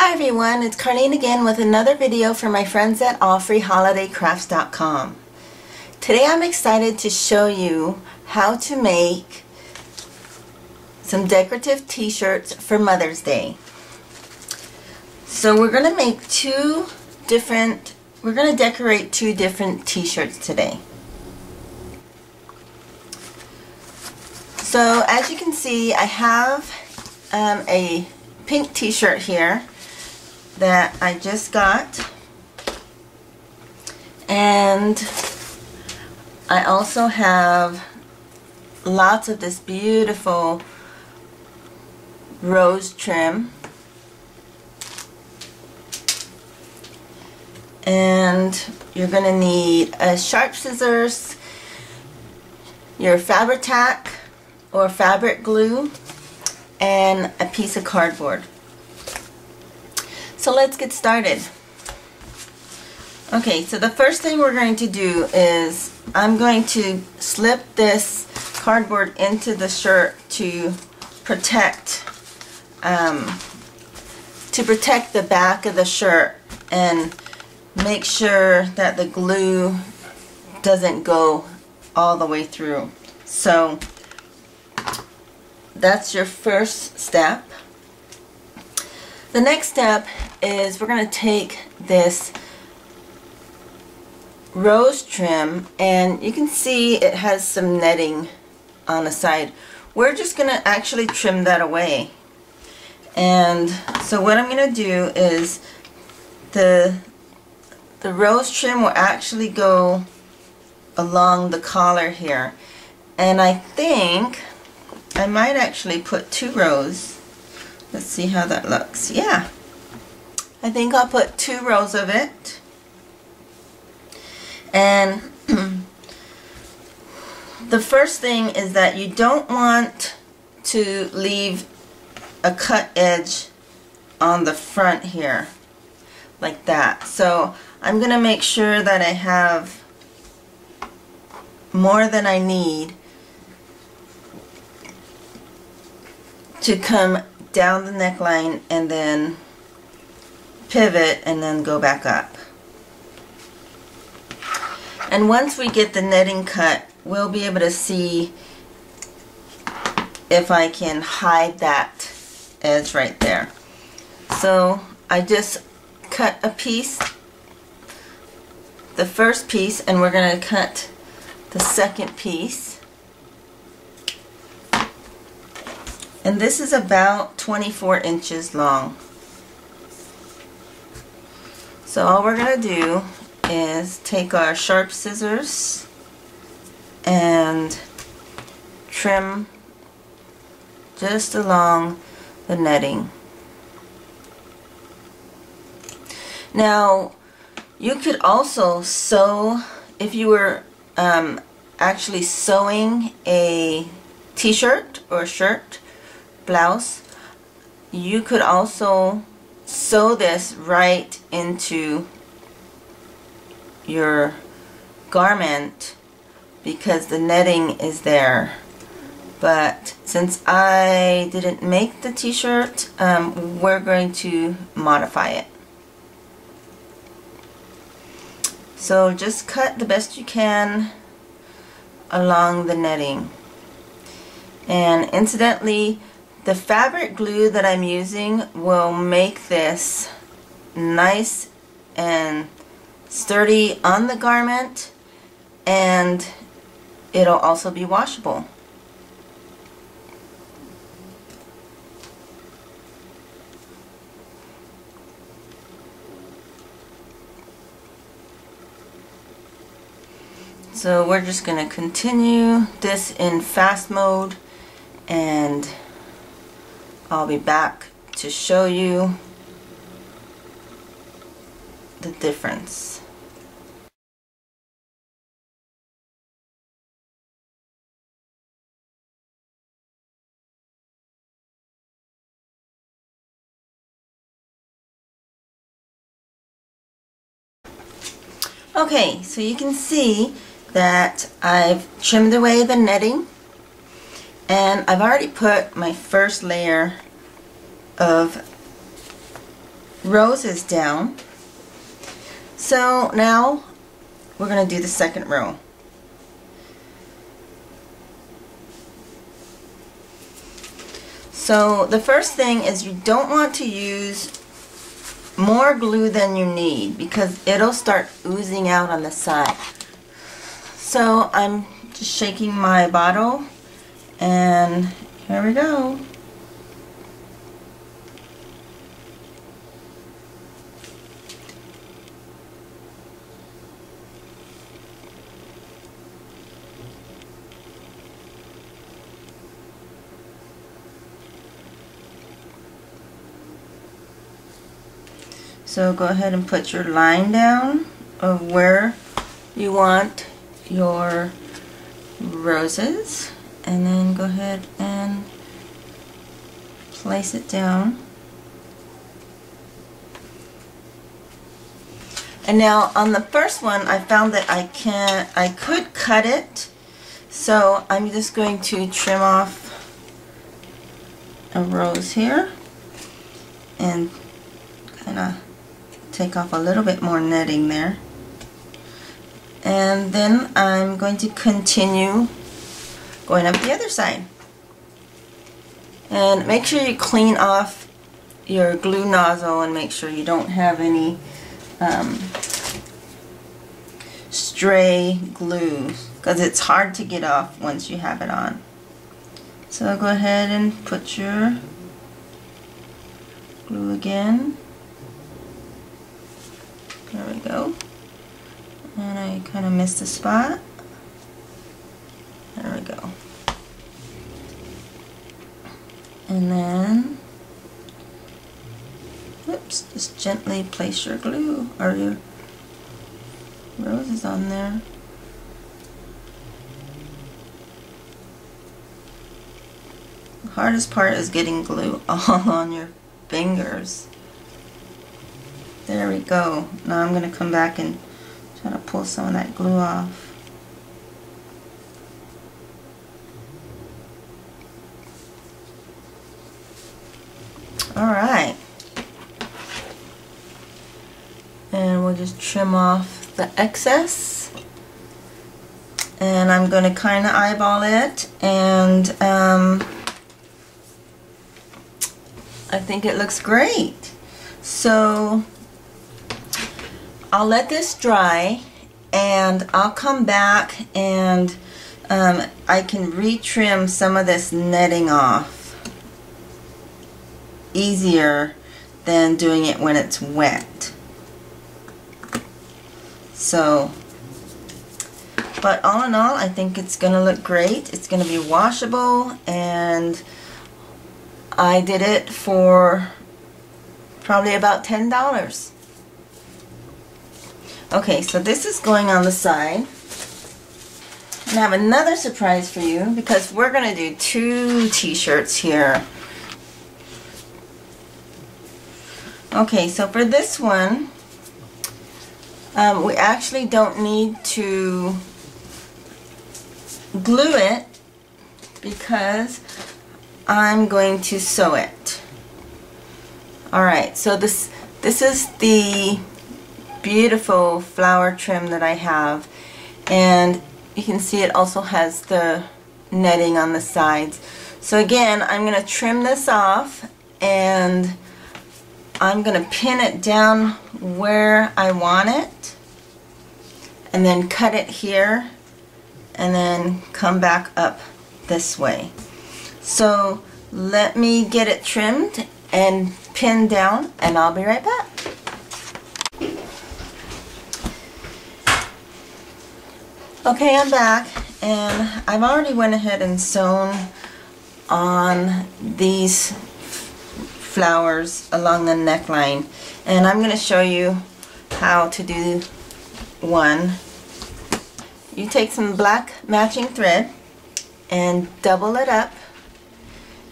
Hi everyone, it's Carlene again with another video for my friends at allfreeholidaycrafts.com. Today I'm excited to show you how to make some decorative t-shirts for Mother's Day. So we're going to decorate two different t-shirts today. So as you can see, I have a pink t-shirt here that I just got, and I also have lots of this beautiful rose trim, and you're going to need a sharp scissors, your fabric tack or fabric glue, and a piece of cardboard. So let's get started. Okay, so the first thing we're going to do is I'm going to slip this cardboard into the shirt to protect the back of the shirt and make sure that the glue doesn't go all the way through. So that's your first step. The next step is we're going to take this rose trim, and you can see it has some netting on the side. We're just going to actually trim that away. And so what I'm going to do is the rose trim will actually go along the collar here, and I think I might actually put 2 rows. Let's see how that looks. Yeah, I think I'll put 2 rows of it. And the first thing is that you don't want to leave a cut edge on the front here like that. So I'm going to make sure that I have more than I need to come down the neckline and then pivot and then go back up. And once we get the netting cut, we'll be able to see if I can hide that edge right there. So I just cut a piece, the first piece, and we're going to cut the second piece. And this is about 24 inches long. So all we're going to do is take our sharp scissors and trim just along the netting. Now you could also sew, if you were actually sewing a t-shirt or shirt, blouse, you could also sew this right into your garment because the netting is there. But since I didn't make the t-shirt, we're going to modify it. So just cut the best you can along the netting. And incidentally, the fabric glue that I'm using will make this nice and sturdy on the garment, and it'll also be washable. So we're just going to continue this in fast mode, and I'll be back to show you the difference. Okay, so you can see that I've trimmed away the netting, and I've already put my first layer of roses down. So now we're going to do the second row. So the first thing is you don't want to use more glue than you need because it'll start oozing out on the side. So I'm just shaking my bottle and here we go. So go ahead and put your line down of where you want your roses and then go ahead and place it down. And now on the first one I found that I could cut it, so I'm just going to trim off a rose here and kind of take off a little bit more netting there. And then I'm going to continue going up the other side. And make sure you clean off your glue nozzle and make sure you don't have any stray glue because it's hard to get off once you have it on. So go ahead and put your glue again. There we go. And I kind of missed a spot. There we go. And then, oops, just gently place your glue or your roses on there. The hardest part is getting glue all on your fingers. There we go. Now I'm going to come back and try to pull some of that glue off. Alright. And we'll just trim off the excess. And I'm going to kind of eyeball it, and I think it looks great. So I'll let this dry and I'll come back and I can retrim some of this netting off easier than doing it when it's wet. So, but all in all, I think it's going to look great. It's going to be washable, and I did it for probably about $10. Okay, so this is going on the side. And I have another surprise for you because we're going to do 2 t-shirts here. Okay, so for this one, we actually don't need to glue it because I'm going to sew it. Alright, so this is the beautiful flower trim that I have, and you can see it also has the netting on the sides. So again, I'm going to trim this off and I'm going to pin it down where I want it and then cut it here and then come back up this way. So let me get it trimmed and pinned down and I'll be right back. Okay, I'm back, and I've already went ahead and sewn on these flowers along the neckline, and I'm going to show you how to do one. You take some black matching thread and double it up,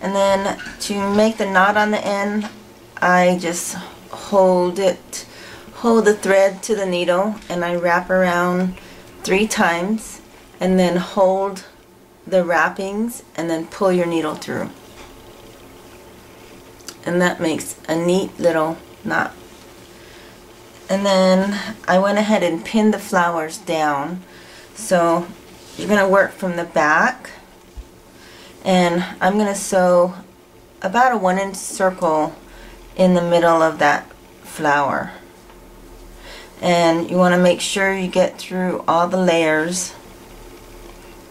and then to make the knot on the end, I just hold the thread to the needle and I wrap around 3 times and then hold the wrappings and then pull your needle through. And that makes a neat little knot And then I went ahead and pinned the flowers down. So you're going to work from the back, and I'm going to sew about a 1-inch circle in the middle of that flower. And you want to make sure you get through all the layers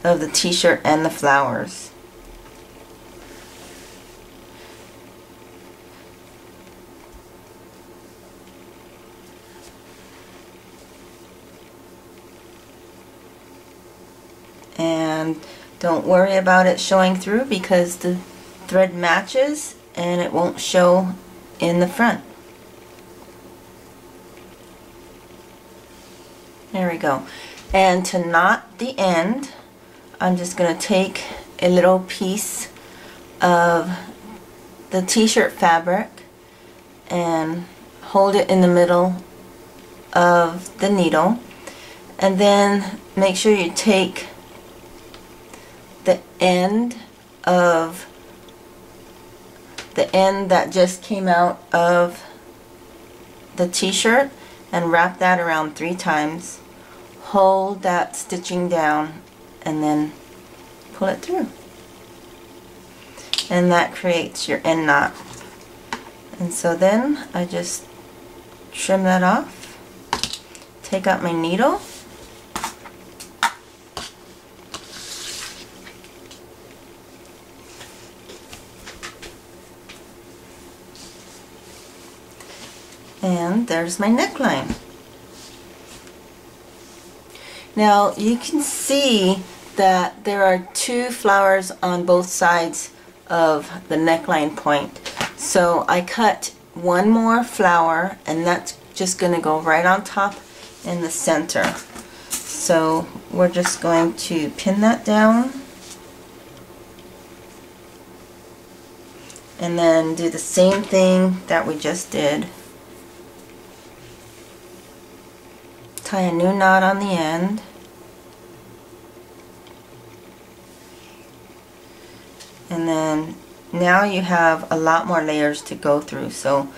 of the t-shirt and the flowers. And don't worry about it showing through, because the thread matches and it won't show in the front. There we go. And to knot the end, I'm just going to take a little piece of the t-shirt fabric and hold it in the middle of the needle, and then make sure you take the end that just came out of the t-shirt and wrap that around 3 times. Hold that stitching down and then pull it through. And that creates your end knot. And so then I just trim that off, take out my needle, and there's my neckline. Now you can see that there are 2 flowers on both sides of the neckline point. So I cut 1 more flower, and that's just going to go right on top in the center. So we're just going to pin that down and then do the same thing that we just did. Tie a new knot on the end, and then now you have a lot more layers to go through, so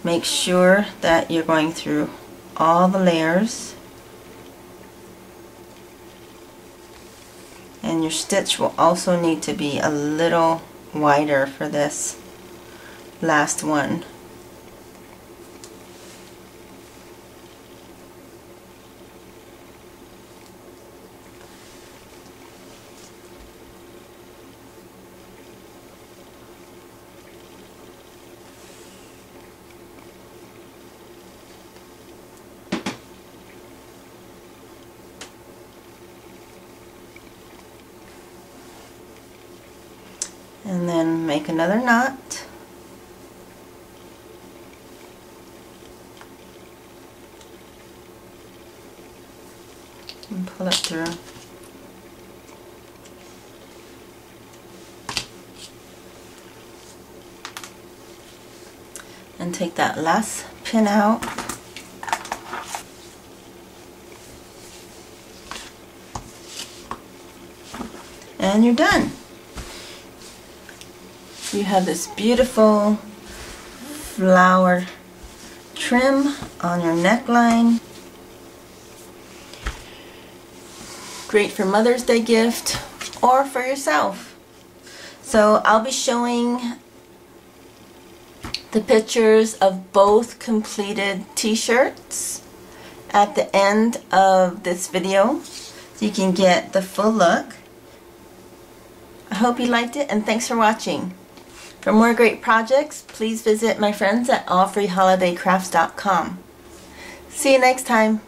make sure that you're going through all the layers, and your stitch will also need to be a little wider for this last one. And then make another knot, and pull it through. And take that last pin out. And you're done. You have this beautiful flower trim on your neckline. Great for Mother's Day gift or for yourself. So I'll be showing the pictures of both completed t-shirts at the end of this video so you can get the full look. I hope you liked it, and thanks for watching. For more great projects, please visit my friends at allfreeholidaycrafts.com. See you next time.